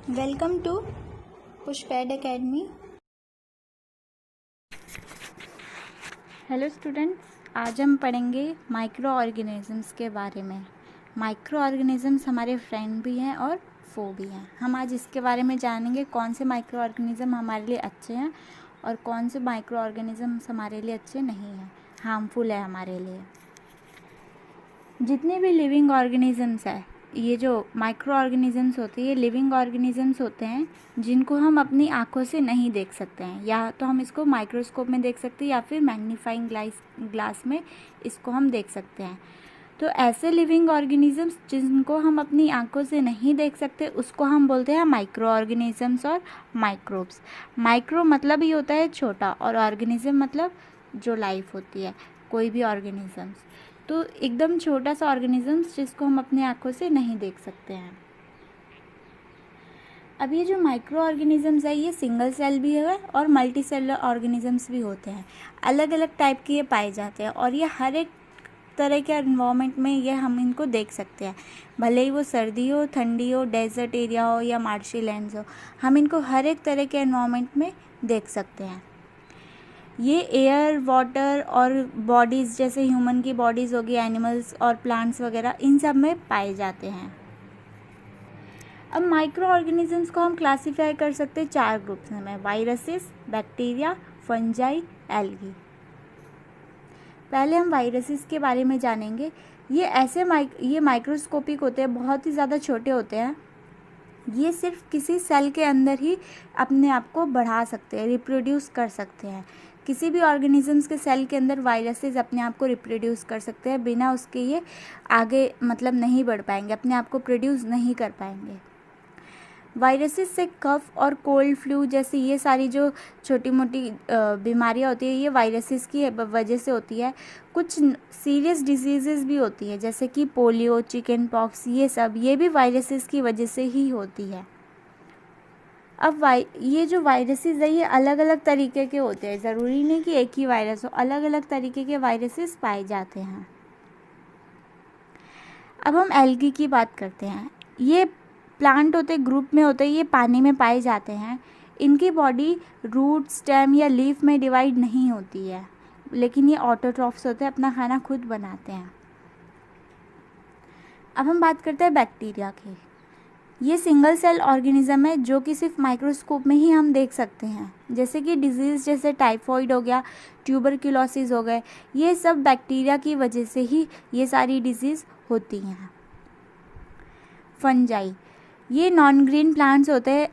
Welcome to पुष्पैड academy. Hello students, आज हम पढ़ेंगे माइक्रो ऑर्गेनिजम्स के बारे में। माइक्रो ऑर्गेनिजम्स हमारे फ्रेंड भी हैं और फो भी हैं। हम आज इसके बारे में जानेंगे कौन से माइक्रो ऑर्गेनिज्म हमारे लिए अच्छे हैं और कौन से माइक्रो ऑर्गेनिजम्स हमारे लिए अच्छे नहीं हैं, हार्मफुल है हमारे लिए। जितने भी लिविंग ऑर्गेनिजम्स हैं, ये जो माइक्रो ऑर्गेनिजम्स होते हैं ये लिविंग ऑर्गेनिजम्स होते हैं जिनको हम अपनी आँखों से नहीं देख सकते हैं, या तो हम इसको माइक्रोस्कोप में देख सकते हैं या फिर मैग्नीफाइंग ग्लास में इसको हम देख सकते हैं। तो ऐसे लिविंग ऑर्गेनिजम्स जिनको हम अपनी आँखों से नहीं देख सकते उसको हम बोलते हैं माइक्रो ऑर्गेनिजम्स और माइक्रोब्स। माइक्रो मतलब ही होता है छोटा और ऑर्गेनिज्म मतलब जो लाइफ होती है, कोई भी ऑर्गेनिजम्स। तो एकदम छोटा सा ऑर्गेनिजम्स जिसको हम अपनी आँखों से नहीं देख सकते हैं। अब ये जो माइक्रो ऑर्गेनिजम्स है ये सिंगल सेल भी है और मल्टी सेलुलर ऑर्गेनिजम्स भी होते हैं। अलग अलग टाइप के ये पाए जाते हैं और ये हर एक तरह के एनवायरनमेंट में ये हम इनको देख सकते हैं, भले ही वो सर्दी हो, ठंडी हो, डेजर्ट एरिया हो या मार्शी लैंड्स हो, हम इनको हर एक तरह के एनवायरनमेंट में देख सकते हैं। ये एयर, वाटर और बॉडीज़ जैसे ह्यूमन की बॉडीज़ होगी, एनिमल्स और प्लांट्स वगैरह, इन सब में पाए जाते हैं। अब माइक्रो ऑर्गेनिजम्स को हम क्लासीफाई कर सकते हैं 4 ग्रुप्स में, वायरसेस, बैक्टीरिया, फंजाई, एल्गी। पहले हम वायरसेस के बारे में जानेंगे। ये माइक्रोस्कोपिक होते हैं, बहुत ही ज़्यादा छोटे होते हैं। ये सिर्फ किसी सेल के अंदर ही अपने आप को बढ़ा सकते हैं, रिप्रोड्यूस कर सकते हैं। किसी भी ऑर्गेनिजम्स के सेल के अंदर वायरसेस अपने आप को रिप्रोड्यूस कर सकते हैं, बिना उसके ये आगे मतलब नहीं बढ़ पाएंगे, अपने आप को प्रोड्यूस नहीं कर पाएंगे। वायरसेस से कफ और कोल्ड फ्लू जैसी ये सारी जो छोटी मोटी बीमारियां होती है ये वायरसेस की वजह से होती है। कुछ सीरियस डिजीज़ेस भी होती है जैसे कि पोलियो, चिकन पॉक्स, ये भी वायरसेस की वजह से ही होती है। अब ये जो वायरसेस है ये अलग अलग तरीके के होते हैं, ज़रूरी नहीं कि एक ही वायरस हो, अलग अलग तरीके के वायरसेस पाए जाते हैं। अब हम एल्गी की बात करते हैं। ये प्लांट होते, ग्रुप में होते, ये पानी में पाए जाते हैं। इनकी बॉडी रूट, स्टेम या लीफ में डिवाइड नहीं होती है, लेकिन ये ऑटोट्रॉफ्स होते हैं, अपना खाना खुद बनाते हैं। अब हम बात करते हैं बैक्टीरिया की। ये सिंगल सेल ऑर्गेनिज्म है जो कि सिर्फ माइक्रोस्कोप में ही हम देख सकते हैं, जैसे कि डिजीज़ जैसे टाइफॉइड हो गया, ट्यूबरक्लोसिस हो गए, ये सब बैक्टीरिया की वजह से ही ये सारी डिजीज़ होती हैं। फंजाई, ये नॉन ग्रीन प्लांट्स होते हैं।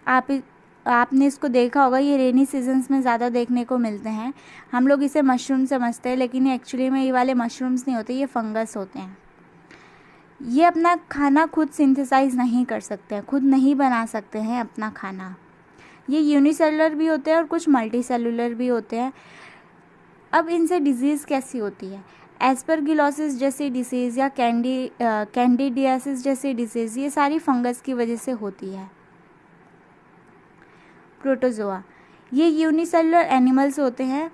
आपने इसको देखा होगा, ये रेनी सीजन्स में ज़्यादा देखने को मिलते हैं। हम लोग इसे मशरूम समझते हैं, लेकिन ये एक्चुअली में ये वाले मशरूम्स नहीं होते, ये फंगस होते हैं। ये अपना खाना खुद सिंथेसाइज नहीं कर सकते हैं, खुद नहीं बना सकते हैं अपना खाना। ये यूनिसेलुलर भी होते हैं और कुछ मल्टी सेलुलर भी होते हैं। अब इनसे डिजीज़ कैसी होती है? एस्परगिलोसिस जैसी डिसीज़ या कैंडिडियासिस जैसी डिसीज़, ये सारी फंगस की वजह से होती है। प्रोटोजोआ, ये यूनिसेलुलर एनिमल्स होते हैं।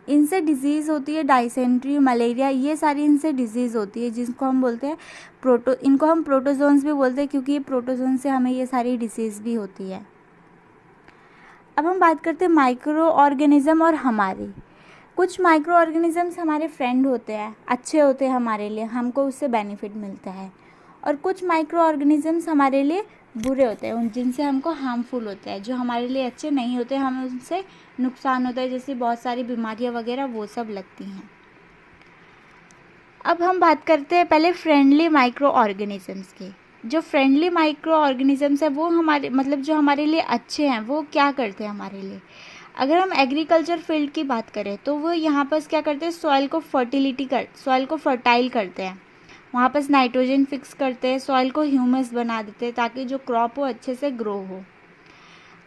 इनसे डिजीज़ होती है डाइसेंट्री, मलेरिया, ये सारी इनसे डिजीज़ होती है जिनको हम बोलते हैं इनको हम प्रोटोजोन्स भी बोलते हैं, क्योंकि ये प्रोटोजोन से हमें ये सारी डिजीज़ भी होती है। अब हम बात करते हैं माइक्रो ऑर्गेनिज्म और हमारे। कुछ माइक्रो ऑर्गेनिजम्स हमारे फ्रेंड होते हैं, अच्छे होते हैं हमारे लिए, हमको उससे बेनिफिट मिलता है। और कुछ माइक्रो ऑर्गेनिजम्स हमारे लिए बुरे होते हैं, जिनसे हमको हार्मफुल होते हैं, जो हमारे लिए अच्छे नहीं होते, हमें उनसे नुकसान होता है, जैसे बहुत सारी बीमारियां वगैरह वो सब लगती हैं। अब हम बात करते हैं पहले फ्रेंडली माइक्रो ऑर्गेनिजम्स की। जो फ्रेंडली माइक्रो ऑर्गेनिजम्स है वो हमारे मतलब जो हमारे लिए अच्छे हैं वो क्या करते हैं हमारे लिए। अगर हम एग्रीकल्चर फील्ड की बात करें तो वो यहाँ पर क्या करते हैं, सॉइल को फर्टाइल करते हैं, वहाँ पर नाइट्रोजन फिक्स करते हैं, सॉइल को ह्यूमस बना देते हैं ताकि जो क्रॉप हो अच्छे से ग्रो हो।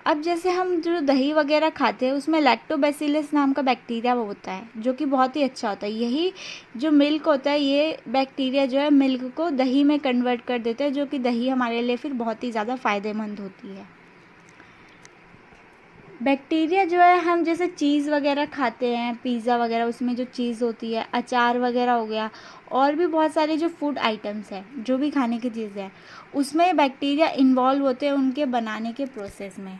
अब जैसे हम जो दही वगैरह खाते हैं उसमें लैक्टोबैसिलस नाम का बैक्टीरिया वो होता है जो कि बहुत ही अच्छा होता है। यही जो मिल्क होता है ये बैक्टीरिया जो है मिल्क को दही में कन्वर्ट कर देता है, जो कि दही हमारे लिए फिर बहुत ही ज़्यादा फ़ायदेमंद होती है। बैक्टीरिया जो है, हम जैसे चीज़ वगैरह खाते हैं, पिज़्ज़ा वगैरह, उसमें जो चीज़ होती है, अचार वगैरह हो गया, और भी बहुत सारे जो फूड आइटम्स हैं, जो भी खाने की चीज़ें हैं, उसमें बैक्टीरिया इन्वॉल्व होते हैं उनके बनाने के प्रोसेस में।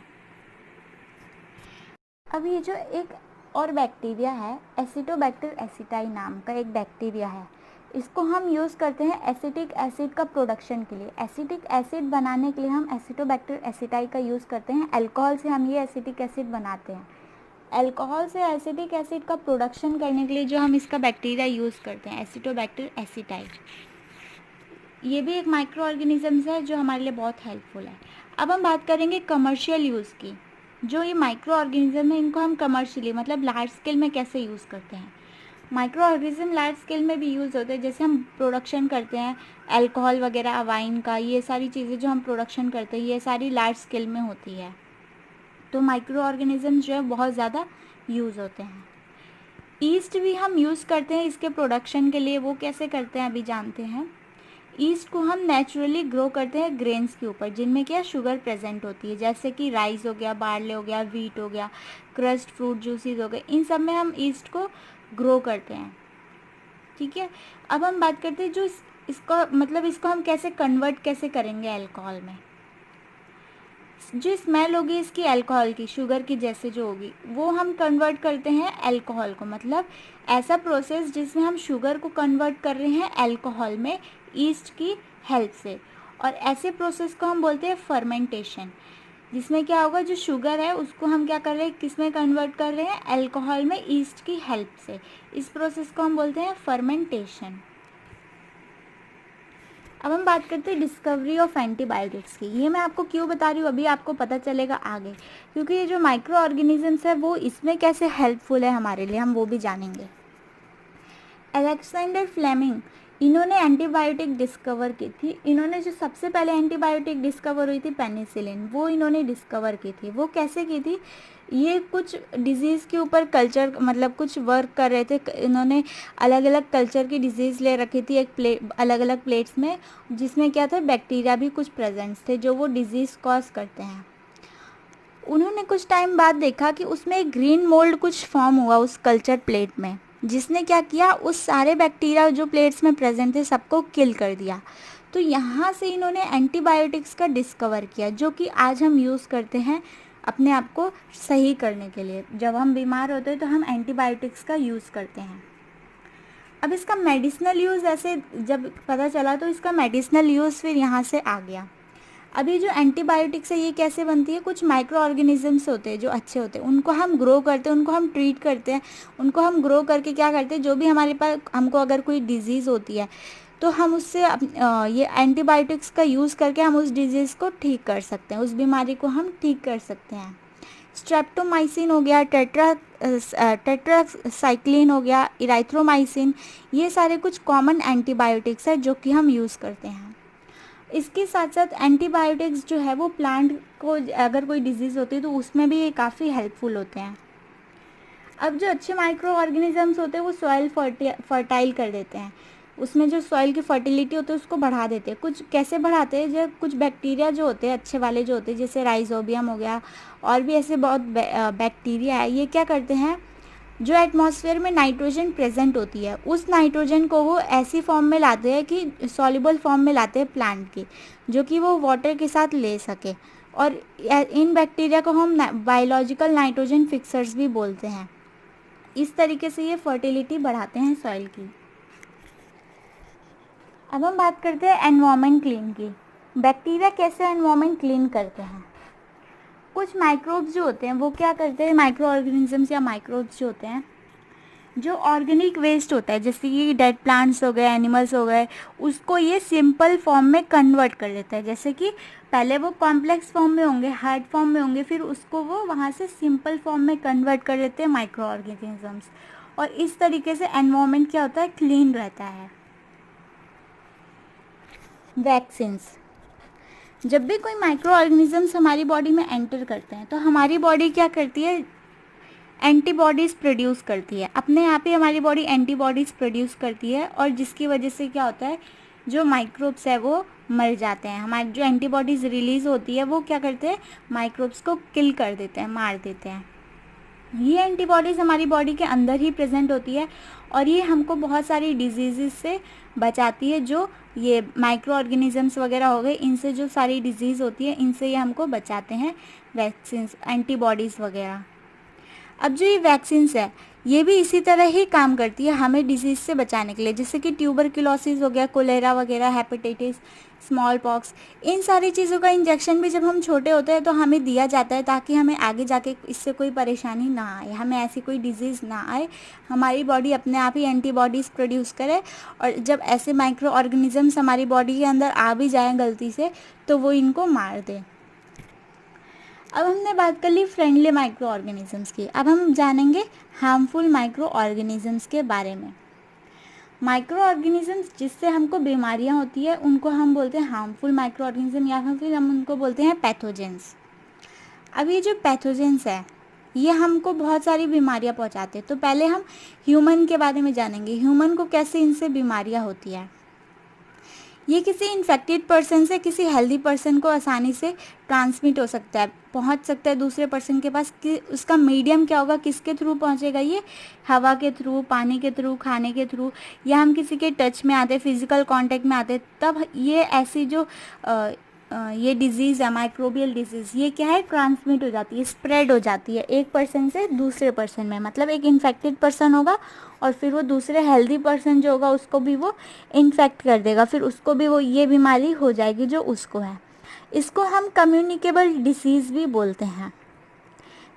अब ये जो एक और बैक्टीरिया है, एसिटोबैक्टर एसिटाई नाम का एक बैक्टीरिया है, इसको हम यूज़ करते हैं एसिटिक एसिड का प्रोडक्शन के लिए। एसिटिक एसिड बनाने के लिए हम एसिटोबैक्टर एसिटाई का यूज़ करते हैं। अल्कोहल से हम ये एसिटिक एसिड बनाते हैं। अल्कोहल से एसिटिक एसिड का प्रोडक्शन करने के लिए जो हम इसका बैक्टीरिया यूज़ करते हैं, एसिटोबैक्टर एसिटाई, ये भी एक माइक्रो ऑर्गेनिजम्स है जो हमारे लिए बहुत हेल्पफुल है। अब हम बात करेंगे कमर्शियल यूज़ की। जो ये माइक्रो ऑर्गेनिज्म है, इनको हम कमर्शियली मतलब लार्ज स्केल में कैसे यूज़ करते हैं। माइक्रो ऑर्गेनिज्म लार्ज स्केल में भी यूज़ होते हैं, जैसे हम प्रोडक्शन करते हैं अल्कोहल वगैरह, वाइन का, ये सारी चीज़ें जो हम प्रोडक्शन करते हैं, ये सारी लार्ज स्केल में होती है। तो माइक्रो ऑर्गेनिज्म जो है बहुत ज़्यादा यूज़ होते हैं। ईस्ट भी हम यूज़ करते हैं इसके प्रोडक्शन के लिए। वो कैसे करते हैं अभी जानते हैं। ईस्ट को हम नेचुरली ग्रो करते हैं ग्रेन्स के ऊपर, जिनमें क्या शुगर प्रेजेंट होती है, जैसे कि राइस हो गया, बार्ले हो गया, वीट हो गया, क्रस्ट फ्रूट जूसीज हो गए, इन सब में हम ईस्ट को ग्रो करते हैं। ठीक है। अब हम बात करते हैं जो इसको मतलब इसको हम कैसे कन्वर्ट कैसे करेंगे अल्कोहल में। जो स्मेल होगी इसकी अल्कोहल की, शुगर की जैसे जो होगी, वो हम कन्वर्ट करते हैं अल्कोहल को। मतलब ऐसा प्रोसेस जिसमें हम शुगर को कन्वर्ट कर रहे हैं अल्कोहल में ईस्ट की हेल्प से, और ऐसे प्रोसेस को हम बोलते हैं फर्मेंटेशन। जिसमें क्या होगा, जो शुगर है उसको हम क्या कर रहे हैं, किस में कन्वर्ट कर रहे हैं, अल्कोहल में ईस्ट की हेल्प से। इस प्रोसेस को हम बोलते हैं फर्मेंटेशन। अब हम बात करते हैं डिस्कवरी ऑफ एंटीबायोटिक्स की। ये मैं आपको क्यों बता रही हूँ, अभी आपको पता चलेगा आगे, क्योंकि ये जो माइक्रो ऑर्गेनिजम्स है वो इसमें कैसे हेल्पफुल है हमारे लिए, हम वो भी जानेंगे। अलेक्जेंडर फ्लेमिंग, इन्होंने एंटीबायोटिक डिस्कवर की थी। इन्होंने जो सबसे पहले एंटीबायोटिक डिस्कवर हुई थी पेनिसिलिन, वो इन्होंने डिस्कवर की थी। वो कैसे की थी, ये कुछ डिजीज़ के ऊपर कल्चर मतलब कुछ वर्क कर रहे थे। इन्होंने अलग अलग कल्चर की डिजीज़ ले रखी थी एक प्लेट, अलग अलग प्लेट्स में, जिसमें क्या था, बैक्टीरिया भी कुछ प्रेजेंट्स थे जो वो डिजीज़ कॉज करते हैं। उन्होंने कुछ टाइम बाद देखा कि उसमें एक ग्रीन मोल्ड कुछ फॉर्म हुआ उस कल्चर प्लेट में, जिसने क्या किया, उस सारे बैक्टीरिया जो प्लेट्स में प्रेजेंट थे सबको किल कर दिया। तो यहाँ से इन्होंने एंटीबायोटिक्स का डिस्कवर किया, जो कि आज हम यूज़ करते हैं अपने आप को सही करने के लिए। जब हम बीमार होते हैं तो हम एंटीबायोटिक्स का यूज़ करते हैं। अब इसका मेडिसिनल यूज़ ऐसे जब पता चला तो इसका मेडिसिनल यूज़ फिर यहाँ से आ गया। अभी जो एंटीबायोटिक्स है ये कैसे बनती है, कुछ माइक्रो ऑर्गेनिजम्स होते हैं जो अच्छे होते हैं, उनको हम ग्रो करते हैं, उनको हम ट्रीट करते हैं, उनको हम ग्रो करके क्या करते हैं, जो भी हमारे पास हमको अगर कोई डिजीज़ होती है तो हम उससे ये एंटीबायोटिक्स का यूज़ करके हम उस डिजीज़ को ठीक कर सकते हैं, उस बीमारी को हम ठीक कर सकते हैं। स्ट्रेप्टोमाइसिन हो गया, टेट्रासाइक्लिन हो गया, इराइथ्रोमाइसिन, ये सारे कुछ कॉमन एंटीबायोटिक्स है जो कि हम यूज़ करते हैं। इसके साथ साथ एंटीबायोटिक्स जो है वो प्लांट को अगर कोई डिजीज़ होती है तो उसमें भी ये काफ़ी हेल्पफुल होते हैं। अब जो अच्छे माइक्रो ऑर्गेनिजम्स होते हैं वो सॉइल फर्टाइल कर देते हैं, उसमें जो सॉइल की फर्टिलिटी होती है उसको बढ़ा देते हैं। कुछ कैसे बढ़ाते हैं, जो कुछ बैक्टीरिया जो होते हैं अच्छे वाले जो होते हैं, जैसे राइजोबियम हो गया, और भी ऐसे बहुत बैक्टीरिया है, ये क्या करते हैं, जो एटमॉस्फेयर में नाइट्रोजन प्रेजेंट होती है उस नाइट्रोजन को वो ऐसी फॉर्म में लाते हैं कि सॉल्युबल फॉर्म में लाते हैं प्लांट की, जो कि वो वाटर के साथ ले सके। और इन बैक्टीरिया को हम बायोलॉजिकल नाइट्रोजन फिक्सर्स भी बोलते हैं। इस तरीके से ये फर्टिलिटी बढ़ाते हैं सॉइल की। अब हम बात करते हैं एनवायरनमेंट क्लीन की। बैक्टीरिया कैसे एनवायरनमेंट क्लीन करते हैं। कुछ माइक्रोब्स जो होते हैं वो क्या करते हैं, माइक्रो ऑर्गेनिजम्स या माइक्रोब्स जो होते हैं, जो ऑर्गेनिक वेस्ट होता है जैसे कि डेड प्लांट्स हो गए, एनिमल्स हो गए, उसको ये सिंपल फॉर्म में कन्वर्ट कर देता है। जैसे कि पहले वो कॉम्प्लेक्स फॉर्म में होंगे, हार्ड फॉर्म में होंगे, फिर उसको वो वहाँ से सिंपल फॉर्म में कन्वर्ट कर देते हैं माइक्रो ऑर्गेनिजम्स, और इस तरीके से एनवायरनमेंट क्या होता है, क्लीन रहता है। वैक्सीन्स, जब भी कोई माइक्रो ऑर्गेनिजम्स हमारी बॉडी में एंटर करते हैं तो हमारी बॉडी क्या करती है, एंटीबॉडीज़ प्रोड्यूस करती है, अपने आप ही हमारी बॉडी एंटीबॉडीज़ प्रोड्यूस करती है, और जिसकी वजह से क्या होता है, जो माइक्रोब्स है वो मर जाते हैं। हमारी जो एंटीबॉडीज़ रिलीज़ होती है वो क्या करते हैं, माइक्रोब्स को किल कर देते हैं, मार देते हैं। ये एंटीबॉडीज़ हमारी बॉडी के अंदर ही प्रेजेंट होती है और ये हमको बहुत सारी डिजीज़ से बचाती है। जो ये माइक्रो ऑर्गेनिजम्स वगैरह हो गए, इनसे जो सारी डिजीज़ होती है इनसे ये हमको बचाते हैं, वैक्सीन, एंटीबॉडीज़ वगैरह। अब जो ये वैक्सीन्स है ये भी इसी तरह ही काम करती है हमें डिजीज़ से बचाने के लिए, जैसे कि ट्यूबरक्लोसिस हो गया, कोलेरा वगैरह, हेपेटाइटिस, स्मॉल पॉक्स, इन सारी चीज़ों का इंजेक्शन भी जब हम छोटे होते हैं तो हमें दिया जाता है ताकि हमें आगे जाके इससे कोई परेशानी ना आए, हमें ऐसी कोई डिजीज़ ना आए, हमारी बॉडी अपने आप ही एंटीबॉडीज़ प्रोड्यूस करे और जब ऐसे माइक्रो ऑर्गेनिजम्स हमारी बॉडी के अंदर आ भी जाएँ गलती से तो वो इनको मार दे। अब हमने बात कर ली फ्रेंडली माइक्रो ऑर्गेनिजम्स की, अब हम जानेंगे हार्मफुल माइक्रो ऑर्गेनिजम्स के बारे में। माइक्रो ऑर्गेनिजम्स जिससे हमको बीमारियां होती है उनको हम बोलते हैं हार्मफुल माइक्रो ऑर्गेनिज्म या फिर हम उनको बोलते हैं पैथोजेंस। अब ये जो पैथोजेंस है ये हमको बहुत सारी बीमारियां पहुंचाते हैं। तो पहले हम ह्यूमन के बारे में जानेंगे, ह्यूमन को कैसे इनसे बीमारियां होती है। ये किसी इन्फेक्टेड पर्सन से किसी हेल्दी पर्सन को आसानी से ट्रांसमिट हो सकता है, पहुंच सकता है दूसरे पर्सन के पास। कि उसका मीडियम क्या होगा, किसके थ्रू पहुंचेगा, ये हवा के थ्रू, पानी के थ्रू, खाने के थ्रू, या हम किसी के टच में आते, फिजिकल कांटेक्ट में आते, तब ये ऐसी जो ये डिजीज़ है, माइक्रोबियल डिजीज़, ये क्या है, ट्रांसमिट हो जाती है, स्प्रेड हो जाती है एक पर्सन से दूसरे पर्सन में। मतलब एक इन्फेक्टेड पर्सन होगा और फिर वो दूसरे हेल्दी पर्सन जो होगा उसको भी वो इन्फेक्ट कर देगा, फिर उसको भी वो ये बीमारी हो जाएगी जो उसको है। इसको हम कम्युनिकेबल डिसीज़ भी बोलते हैं,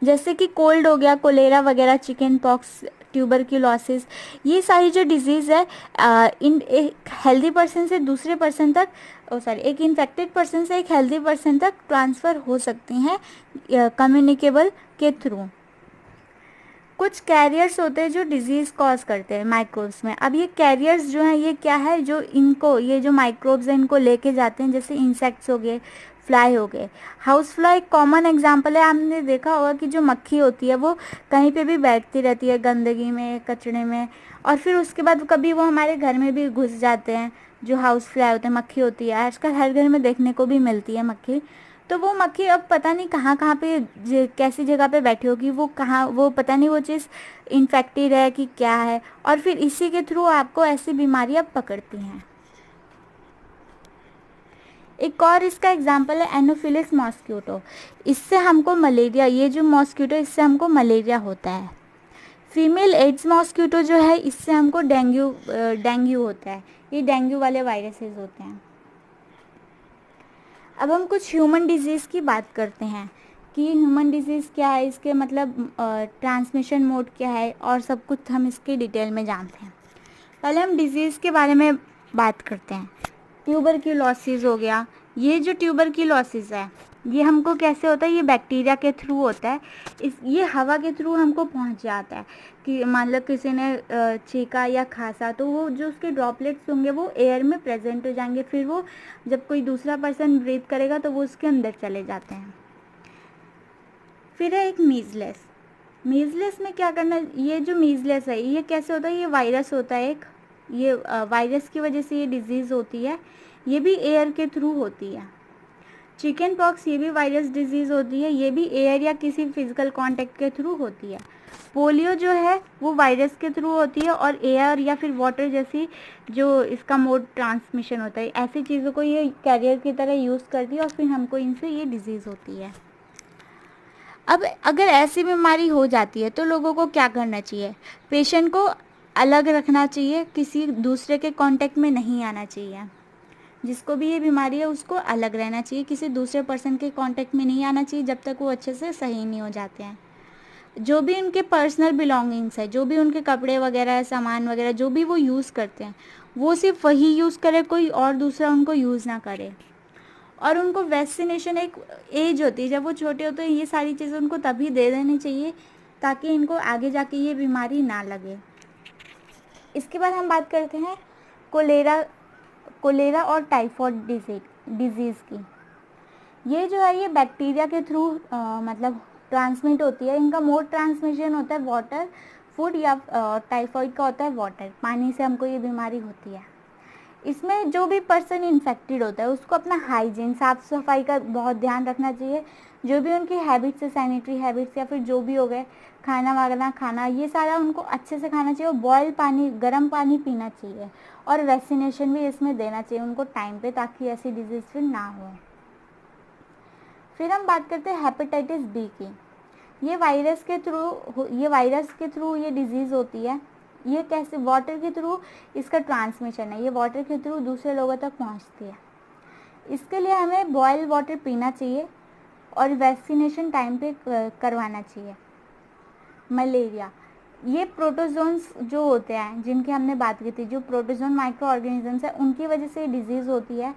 जैसे कि कोल्ड हो गया, कोलेरा वगैरह, चिकन पॉक्स, ट्यूबरक्लोसिस, ये सारी जो डिजीज़ है इन एक हेल्दी पर्सन से दूसरे पर्सन तक, एक इन्फेक्टेड पर्सन से एक हेल्दी पर्सन तक ट्रांसफ़र हो सकती हैं कम्युनिकेबल के थ्रू। कुछ कैरियर्स होते हैं जो डिजीज़ कॉज करते हैं माइक्रोब्स में। अब ये कैरियर्स जो हैं ये क्या है, जो इनको, ये जो माइक्रोब्स हैं इनको लेके जाते हैं, जैसे इंसेक्ट्स हो गए, फ्लाई हो गए। हाउस फ्लाई कॉमन एग्जांपल है। आपने देखा होगा कि जो मक्खी होती है वो कहीं पे भी बैठती रहती है, गंदगी में, कचरे में, और फिर उसके बाद कभी वो हमारे घर में भी घुस जाते हैं। जो हाउस फ्लाई होते हैं, मक्खी होती है, आजकल हर घर में देखने को भी मिलती है मक्खी। तो वो मक्खी अब पता नहीं कहाँ कहाँ पे कैसी जगह पे बैठी होगी, वो कहाँ, वो पता नहीं वो चीज़ इन्फेक्टेड है कि क्या है, और फिर इसी के थ्रू आपको ऐसी बीमारियां पकड़ती हैं। एक और इसका एग्जांपल है एनोफिलिस मॉस्किटो। इससे हमको मलेरिया, ये जो मॉस्किटो, इससे हमको मलेरिया होता है। फीमेल एड्स मॉस्किटो जो है इससे हमको डेंगू होता है। ये डेंगू वाले वायरसेस होते हैं। अब हम कुछ ह्यूमन डिजीज़ की बात करते हैं कि ह्यूमन डिजीज़ क्या है, इसके मतलब ट्रांसमिशन मोड क्या है, और सब कुछ हम इसके डिटेल में जानते हैं। पहले हम डिजीज़ के बारे में बात करते हैं। ट्यूबरक्लोसिस हो गया। ये जो ट्यूबरक्लोसिस है ये हमको कैसे होता है, ये बैक्टीरिया के थ्रू होता है। ये हवा के थ्रू हमको पहुंच जाता है कि मान लो किसी ने छींका या खांसा तो वो जो उसके ड्रॉपलेट्स होंगे वो एयर में प्रेजेंट हो जाएंगे, फिर वो जब कोई दूसरा पर्सन ब्रीथ करेगा तो वो उसके अंदर चले जाते हैं। फिर है एक मीजलेस। मीजलेस में क्या करना, ये जो मीजलेस है ये कैसे होता है, ये वायरस होता है एक, ये वायरस की वजह से ये डिजीज़ होती है, ये भी एयर के थ्रू होती है। चिकन पॉक्स, ये भी वायरस डिजीज़ होती है, ये भी एयर या किसी फिजिकल कांटेक्ट के थ्रू होती है। पोलियो जो है वो वायरस के थ्रू होती है और एयर या फिर वाटर जैसी जो इसका मोड ट्रांसमिशन होता है, ऐसी चीज़ों को ये कैरियर की तरह यूज़ करती है और फिर हमको इनसे ये डिजीज़ होती है। अब अगर ऐसी बीमारी हो जाती है तो लोगों को क्या करना चाहिए, पेशेंट को अलग रखना चाहिए, किसी दूसरे के कांटेक्ट में नहीं आना चाहिए। जिसको भी ये बीमारी है उसको अलग रहना चाहिए, किसी दूसरे पर्सन के कांटेक्ट में नहीं आना चाहिए जब तक वो अच्छे से सही नहीं हो जाते हैं। जो भी उनके पर्सनल बिलोंगिंग्स है, जो भी उनके कपड़े वगैरह, सामान वगैरह जो भी वो यूज़ करते हैं वो सिर्फ वही यूज़ करे, कोई और दूसरा उनको यूज़ ना करे। और उनको वैक्सीनेशन, एक एज होती है जब वो छोटे होते हैं, ये सारी चीज़ें उनको तभी दे देनी चाहिए ताकि इनको आगे जाके ये बीमारी ना लगे। इसके बाद हम बात करते हैं कोलेरा और टाइफॉइड डिजीज़ की। ये जो है ये बैक्टीरिया के थ्रू मतलब ट्रांसमिट होती है। इनका मोड ट्रांसमिशन होता है वाटर, फूड, या टाइफॉइड का होता है वाटर, पानी से हमको ये बीमारी होती है। इसमें जो भी पर्सन इन्फेक्टेड होता है उसको अपना हाइजीन, साफ़ सफाई का बहुत ध्यान रखना चाहिए। जो भी उनकी हैबिट्स है, सैनिटरी हैबिट्स या फिर जो भी हो गए, खाना वाना खाना, ये सारा उनको अच्छे से खाना चाहिए और बॉयल पानी, गर्म पानी पीना चाहिए और वैक्सीनेशन भी इसमें देना चाहिए उनको टाइम पे, ताकि ऐसी डिजीज़ फिर ना हो। फिर हम बात करते हैं हेपेटाइटिस बी की। ये वायरस के थ्रू ये डिजीज़ होती है। ये कैसे? वाटर के थ्रू इसका ट्रांसमिशन है, ये वाटर के थ्रू दूसरे लोगों तक पहुंचती है। इसके लिए हमें बॉयल वाटर पीना चाहिए और वैक्सीनेशन टाइम पे करवाना चाहिए। मलेरिया, ये प्रोटोजोन्स जो होते हैं जिनकी हमने बात की थी, जो प्रोटोजोन माइक्रो ऑर्गेनिजम्स है, उनकी वजह से ये डिजीज़ होती है।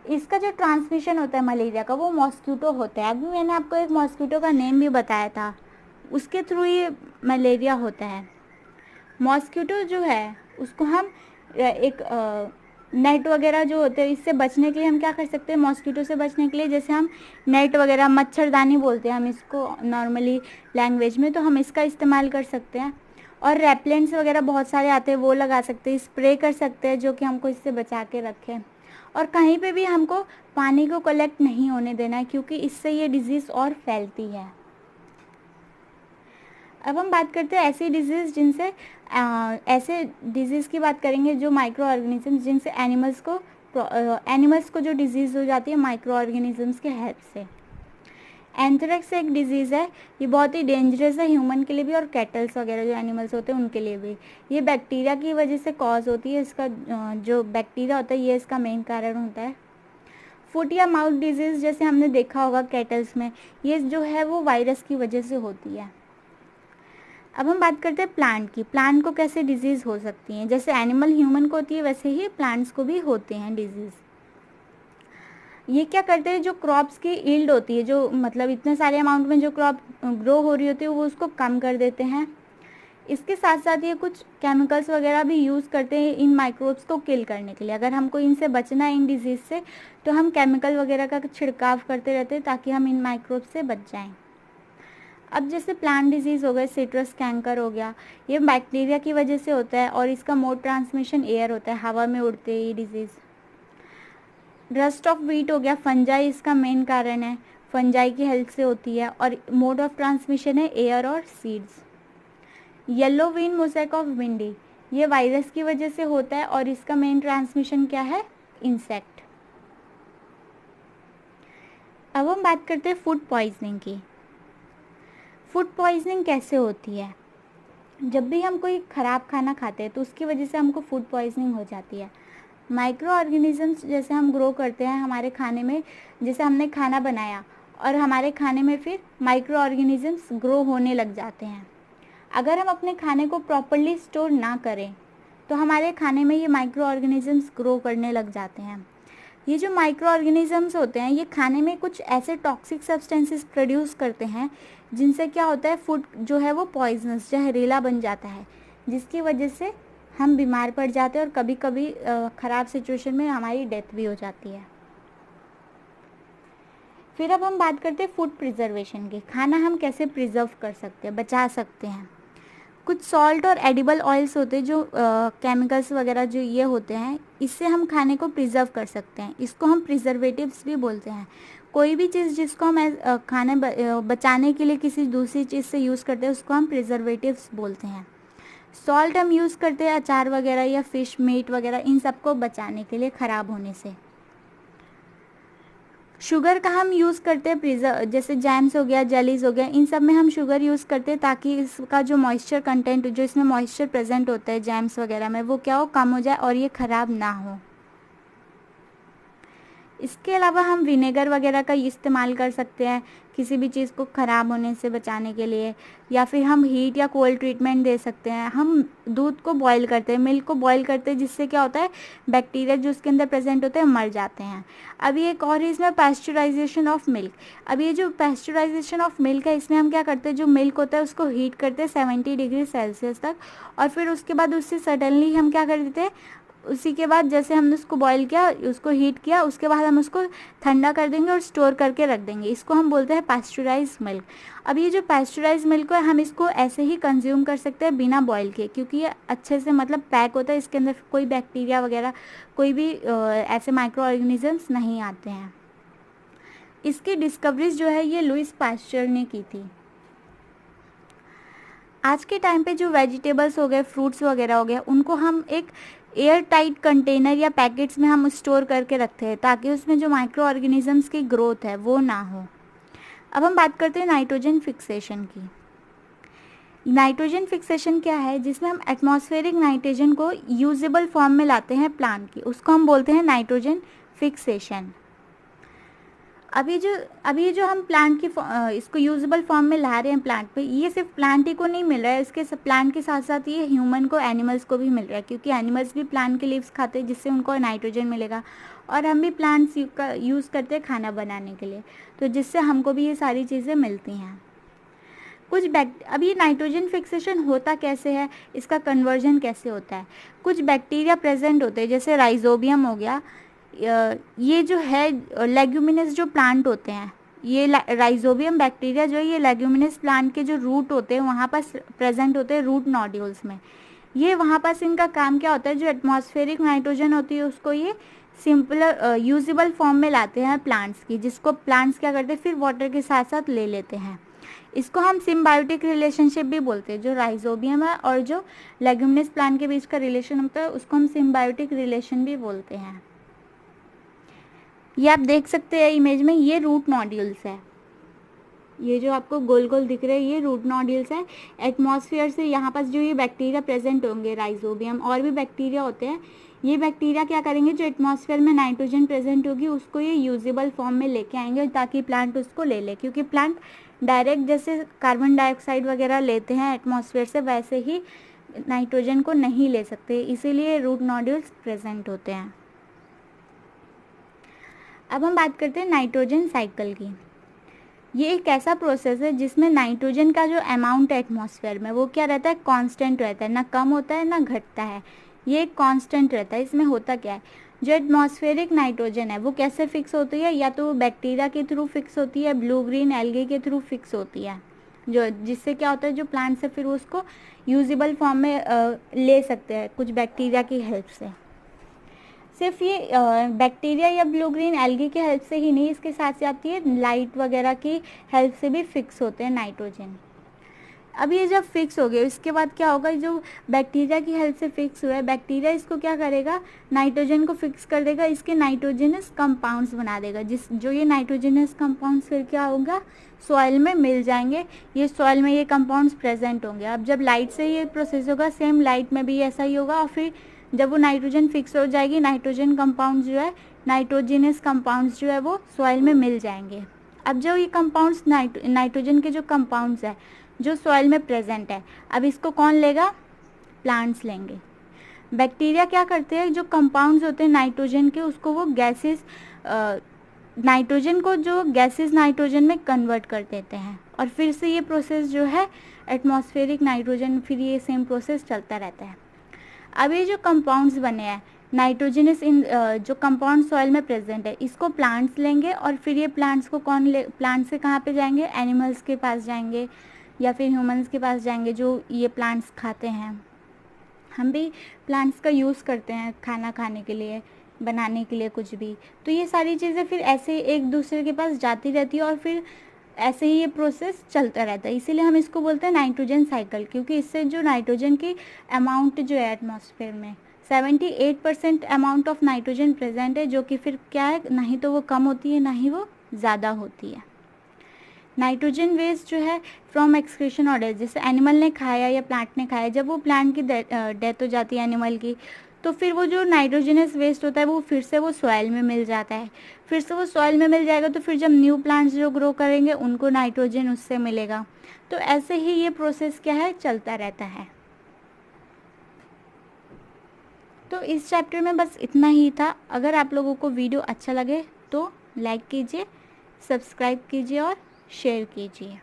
इसका जो ट्रांसमिशन होता है मलेरिया का, वो मॉस्किटो होता है। अभी मैंने आपको एक मॉस्किटो का नेम भी बताया था, उसके थ्रू ये मलेरिया होता है। मॉस्किटो जो है उसको हम एक नेट वगैरह जो होते हैं, इससे बचने के लिए हम क्या कर सकते हैं? मॉस्किटो से बचने के लिए जैसे हम नेट वगैरह, मच्छरदानी बोलते हैं हम इसको नॉर्मली लैंग्वेज में, तो हम इसका इस्तेमाल कर सकते हैं। और रेपलेंट्स वगैरह बहुत सारे आते हैं, वो लगा सकते हैं, स्प्रे कर सकते हैं, जो कि हमको इससे बचा के रखें। और कहीं पे भी हमको पानी को कलेक्ट नहीं होने देना है, क्योंकि इससे ये डिजीज़ और फैलती है। अब हम बात करते हैं ऐसी डिजीज़ जिनसे ऐसे डिजीज़ की बात करेंगे जो माइक्रो ऑर्गेनिजम्स, जिनसे एनिमल्स को जो डिजीज़ हो जाती है माइक्रो ऑर्गेनिजम्स के हेल्प से। एंथ्रेक्स एक डिजीज़ है, ये बहुत ही डेंजरस है ह्यूमन के लिए भी और कैटल्स वगैरह जो एनिमल्स होते हैं उनके लिए भी। ये बैक्टीरिया की वजह से कॉज होती है, इसका जो बैक्टीरिया होता है ये इसका मेन कारण होता है। फुट या माउथ डिजीज़ जैसे हमने देखा होगा कैटल्स में, ये जो है वो वायरस की वजह से होती है। अब हम बात करते हैं प्लांट की। प्लांट को कैसे डिजीज़ हो सकती हैं? जैसे एनिमल ह्यूमन को होती है, वैसे ही प्लांट्स को भी होते हैं डिजीज़। ये क्या करते हैं? जो क्रॉप्स की यील्ड होती है, जो मतलब इतने सारे अमाउंट में जो क्रॉप ग्रो हो रही होती है, वो उसको कम कर देते हैं। इसके साथ साथ ये कुछ केमिकल्स वगैरह भी यूज़ करते हैं इन माइक्रोब्स को किल करने के लिए। अगर हमको इनसे बचना है, इन डिजीज़ से, तो हम केमिकल वगैरह का छिड़काव करते रहते हैं ताकि हम इन माइक्रोब्स से बच जाएं। अब जैसे प्लांट डिजीज़ हो गए, सिट्रस कैंकर हो गया, ये बैक्टीरिया की वजह से होता है और इसका मोड ट्रांसमिशन एयर होता है, हवा में उड़ते ये डिजीज़। रस्ट ऑफ व्हीट हो गया, फंजाई इसका मेन कारण है, फंजाई की हेल्प से होती है और मोड ऑफ ट्रांसमिशन है एयर और seeds. Yellow win mosaic of windy, ये वायरस की वजह से होता है और इसका मेन ट्रांसमिशन क्या है? इंसेक्ट। अब हम बात करते हैं फूड पॉइजनिंग की। फूड पॉइजनिंग कैसे होती है? जब भी हम कोई ख़राब खाना खाते हैं तो उसकी वजह से हमको फूड पॉइजनिंग हो जाती है। माइक्रो ऑर्गेनिजम्स जैसे हम ग्रो करते हैं हमारे खाने में, जैसे हमने खाना बनाया और हमारे खाने में फिर माइक्रो ऑर्गेनिजम्स ग्रो होने लग जाते हैं। अगर हम अपने खाने को प्रॉपरली स्टोर ना करें तो हमारे खाने में ये माइक्रो ऑर्गेनिजम्स ग्रो करने लग जाते हैं। ये जो माइक्रो ऑर्गेनिजम्स होते हैं, ये खाने में कुछ ऐसे टॉक्सिक सब्सटेंसेस प्रोड्यूस करते हैं जिनसे क्या होता है, फूड जो है वो पॉइजनस, जहरीला बन जाता है, जिसकी वजह से हम बीमार पड़ जाते हैं और कभी कभी ख़राब सिचुएशन में हमारी डेथ भी हो जाती है। फिर अब हम बात करते हैं फूड प्रिजर्वेशन की। खाना हम कैसे प्रिजर्व कर सकते हैं, बचा सकते हैं? कुछ सॉल्ट और एडिबल ऑयल्स होते हैं जो केमिकल्स वगैरह जो ये होते हैं, इससे हम खाने को प्रिजर्व कर सकते हैं। इसको हम प्रिजर्वेटिव्स भी बोलते हैं। कोई भी चीज़ जिसको हम खाने बचाने के लिए किसी दूसरी चीज़ से यूज़ करते हैं उसको हम प्रिजर्वेटिव्स बोलते हैं। सॉल्ट हम यूज़ करते हैं अचार वगैरह या फ़िश, मीट वगैरह, इन सबको बचाने के लिए ख़राब होने से। शुगर का हम यूज़ करते हैं जैसे जैम्स हो गया, जेलीज हो गया, इन सब में हम शुगर यूज़ करते हैं ताकि इसका जो मॉइस्चर कंटेंट, जो इसमें मॉइस्चर प्रेजेंट होता है जैम्स वगैरह में, वो क्या हो, कम हो जाए और ये ख़राब ना हो। इसके अलावा हम विनेगर वगैरह का इस्तेमाल कर सकते हैं किसी भी चीज़ को ख़राब होने से बचाने के लिए, या फिर हम हीट या कोल्ड ट्रीटमेंट दे सकते हैं। हम दूध को बॉईल करते हैं, मिल्क को बॉईल करते हैं, जिससे क्या होता है, बैक्टीरिया जो उसके अंदर प्रेजेंट होते हैं मर जाते हैं। अभी एक और है इसमें पैस्चराइजेशन ऑफ मिल्क। अब ये जो पैस्चराइजेशन ऑफ मिल्क है, इसमें हम क्या करते हैं, जो मिल्क होता है उसको हीट करते हैं 70 डिग्री सेल्सियस तक, और फिर उसके बाद उससे सडनली हम क्या कर देते हैं, उसी के बाद जैसे हमने उसको बॉईल किया, उसको हीट किया, उसके बाद हम उसको ठंडा कर देंगे और स्टोर करके रख देंगे। इसको हम बोलते हैं पास्चुराइज मिल्क। अब ये जो पास्चुराइज मिल्क है हम इसको ऐसे ही कंज्यूम कर सकते हैं बिना बॉईल किए, क्योंकि ये अच्छे से मतलब पैक होता है, इसके अंदर कोई बैक्टीरिया वगैरह कोई भी ऐसे माइक्रो ऑर्गेनिजम्स नहीं आते हैं। इसकी डिस्कवरीज जो है ये लुइस पास्चर ने की थी। आज के टाइम पे जो वेजिटेबल्स हो गए, फ्रूट्स वगैरह हो गए, उनको हम एक एयर टाइट कंटेनर या पैकेट्स में हम स्टोर करके रखते हैं ताकि उसमें जो माइक्रो ऑर्गेनिजम्स की ग्रोथ है वो ना हो। अब हम बात करते हैं नाइट्रोजन फिक्सेशन की। नाइट्रोजन फिक्सेशन क्या है? जिसमें हम एटमॉस्फेरिक नाइट्रोजन को यूजेबल फॉर्म में लाते हैं प्लांट की, उसको हम बोलते हैं नाइट्रोजन फिक्सेशन। अभी जो हम प्लांट की इसको यूजेबल फॉर्म में ला रहे हैं प्लांट पे, ये सिर्फ प्लांट ही को नहीं मिल रहा है, इसके प्लांट के साथ साथ ये ह्यूमन को, एनिमल्स को भी मिल रहा है, क्योंकि एनिमल्स भी प्लांट के लीव्स खाते हैं जिससे उनको नाइट्रोजन मिलेगा, और हम भी प्लांट्स का यूज़ करते हैं खाना बनाने के लिए, तो जिससे हमको भी ये सारी चीज़ें मिलती हैं। अब ये नाइट्रोजन फिक्सेशन होता कैसे है, इसका कन्वर्जन कैसे होता है? कुछ बैक्टीरिया प्रेजेंट होते हैं, जैसे राइजोबियम हो गया, ये जो है लेग्यूमिनस जो प्लांट होते हैं, ये राइजोबियम बैक्टीरिया जो है ये लेग्यूमिनस प्लांट के जो रूट होते हैं वहाँ पर प्रेजेंट होते हैं, रूट नोड्यूल्स में। ये वहाँ पर इनका काम क्या होता है, जो एटमॉस्फेरिक नाइट्रोजन होती है उसको ये सिंपल यूजेबल फॉर्म में लाते हैं प्लांट्स की, जिसको प्लांट्स क्या करते हैं फिर वाटर के साथ साथ ले लेते हैं। इसको हम सिम्बायोटिक रिलेशनशिप भी बोलते हैं। जो राइजोबियम है और जो लेग्यूमिनस प्लांट के बीच का रिलेशन होता है उसको हम सिम्बायोटिक रिलेशन भी बोलते हैं। ये आप देख सकते हैं इमेज में, ये रूट नोड्यूल्स है, ये जो आपको गोल गोल दिख रहे हैं ये रूट नोड्यूल्स है। एटमॉस्फेयर से यहाँ पास जो ये बैक्टीरिया प्रेजेंट होंगे, राइजोबियम और भी बैक्टीरिया होते हैं, ये बैक्टीरिया क्या करेंगे, जो एटमॉस्फेयर में नाइट्रोजन प्रेजेंट होगी उसको ये यूजेबल फॉर्म में लेके आएंगे ताकि प्लांट उसको ले ले, क्योंकि प्लांट डायरेक्ट जैसे कार्बन डाइऑक्साइड वगैरह लेते हैं एटमॉस्फेयर से, वैसे ही नाइट्रोजन को नहीं ले सकते, इसीलिए रूट नोड्यूल्स प्रेजेंट होते हैं। अब हम बात करते हैं नाइट्रोजन साइकिल की। ये एक ऐसा प्रोसेस है जिसमें नाइट्रोजन का जो अमाउंट है एटमॉस्फेयर में वो क्या रहता है, कांस्टेंट रहता है, ना कम होता है ना घटता है, ये एक कांस्टेंट रहता है। इसमें होता क्या है, जो एटमॉस्फेरिक नाइट्रोजन है वो कैसे फिक्स होती है, या तो बैक्टीरिया के थ्रू फिक्स होती है, ब्लू ग्रीन एल्गे के थ्रू फिक्स होती है, जो जिससे क्या होता है जो प्लांट्स है फिर उसको यूजेबल फॉर्म में ले सकते हैं कुछ बैक्टीरिया की हेल्प से। सिर्फ ये बैक्टीरिया या ब्लू ग्रीन एल्गी के हेल्प से ही नहीं, इसके साथ साथ ये लाइट वगैरह की हेल्प से भी फिक्स होते हैं नाइट्रोजन। अब ये जब फिक्स हो गए इसके बाद क्या होगा, जो बैक्टीरिया की हेल्प से फिक्स हुआ है, बैक्टीरिया इसको क्या करेगा, नाइट्रोजन को फिक्स कर देगा, इसके नाइट्रोजनस कंपाउंड्स बना देगा, जो ये नाइट्रोजनस कंपाउंड्स फिर क्या होगा, सॉइल में मिल जाएंगे, ये सॉइल में ये कंपाउंड्स प्रेजेंट होंगे। अब जब लाइट से ये प्रोसेस होगा, सेम लाइट में भी ऐसा ही होगा, और फिर जब वो नाइट्रोजन फिक्स हो जाएगी, नाइट्रोजन कंपाउंड्स जो है, नाइट्रोजनस कंपाउंड्स जो है वो सॉइल में मिल जाएंगे। अब जो ये कंपाउंड्स नाइट्रोजन के जो कंपाउंड्स है जो सॉइल में प्रेजेंट है, अब इसको कौन लेगा, प्लांट्स लेंगे। बैक्टीरिया क्या करते हैं, जो कंपाउंड्स होते हैं नाइट्रोजन के उसको वो गैसेस, नाइट्रोजन को जो गैसेस नाइट्रोजन में कन्वर्ट कर देते हैं, और फिर से ये प्रोसेस जो है एटमॉस्फेरिक नाइट्रोजन, फिर ये सेम प्रोसेस चलता रहता है। अब ये जो कंपाउंड्स बने हैं नाइट्रोजनस जो कंपाउंड सॉइल में प्रेजेंट है, इसको प्लांट्स लेंगे, और फिर ये प्लांट्स को प्लांट्स से कहाँ पे जाएंगे, एनिमल्स के पास जाएंगे या फिर ह्यूमंस के पास जाएंगे जो ये प्लांट्स खाते हैं। हम भी प्लांट्स का यूज़ करते हैं खाना खाने के लिए, बनाने के लिए कुछ भी, तो ये सारी चीज़ें फिर ऐसे एक दूसरे के पास जाती रहती है और फिर ऐसे ही ये प्रोसेस चलता रहता है। इसीलिए हम इसको बोलते हैं नाइट्रोजन साइकिल, क्योंकि इससे जो नाइट्रोजन की अमाउंट जो है एटमॉस्फेयर में 78% अमाउंट ऑफ नाइट्रोजन प्रेजेंट है, जो कि फिर क्या है, ना ही तो वो कम होती है ना ही वो ज़्यादा होती है। नाइट्रोजन वेस्ट जो है फ्रॉम एक्सक्रीशन ऑर्डर, जैसे एनिमल ने खाया या प्लांट ने खाया, जब वो प्लांट की डेथ हो जाती है एनिमल की, तो फिर वो जो नाइट्रोजनस वेस्ट होता है वो फिर से वो सॉइल में मिल जाता है, फिर से वो सॉइल में मिल जाएगा, तो फिर जब न्यू प्लांट्स जो ग्रो करेंगे उनको नाइट्रोजन उससे मिलेगा। तो ऐसे ही ये प्रोसेस क्या है, चलता रहता है। तो इस चैप्टर में बस इतना ही था। अगर आप लोगों को वीडियो अच्छा लगे तो लाइक कीजिए, सब्सक्राइब कीजिए और शेयर कीजिए।